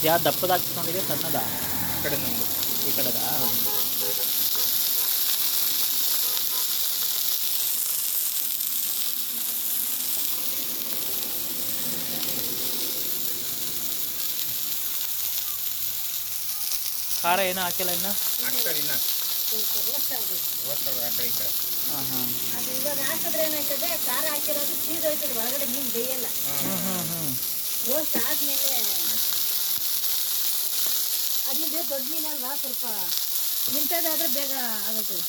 ಯಾವ ದಪ್ಪದ ಹಾಕ್ಸ್ಕೊಂಡಿದೆ ಸಣ್ಣದ ಈ ಕಡೆ ನಮ್ಮದು ಈ ಕಡೆದ ಖಾರ ಏನೂ ಹಾಕಿಲ್ಲ ಇನ್ನು ಹಾಕ್ತಾರೆ ಇನ್ನ ಆ ಕಡೆ ಈ ಕಡೆ. ಹಾಂ ಹಾಂ ಅದು ಇವಾಗ ಹಾಕಿದ್ರೆ ಏನಾಯ್ತದೆ ಖಾರ ಹಾಕಿರೋದು ಸೀದೋಯ್ತದೆ ಹೊರಗಡೆ ಮೀನು ಬೇಯಲ್ಲ. ರೋಸ್ಟ್ ಆದ್ಮೇಲೆ ಅದಿಲ್ಲದೆ ದೊಡ್ಡ ಮೀನಲ್ವಾ ಸ್ವಲ್ಪ ನಿಂತದಾದ್ರೆ ಬೇಗ ಆಗೋಯ್ತದೆ.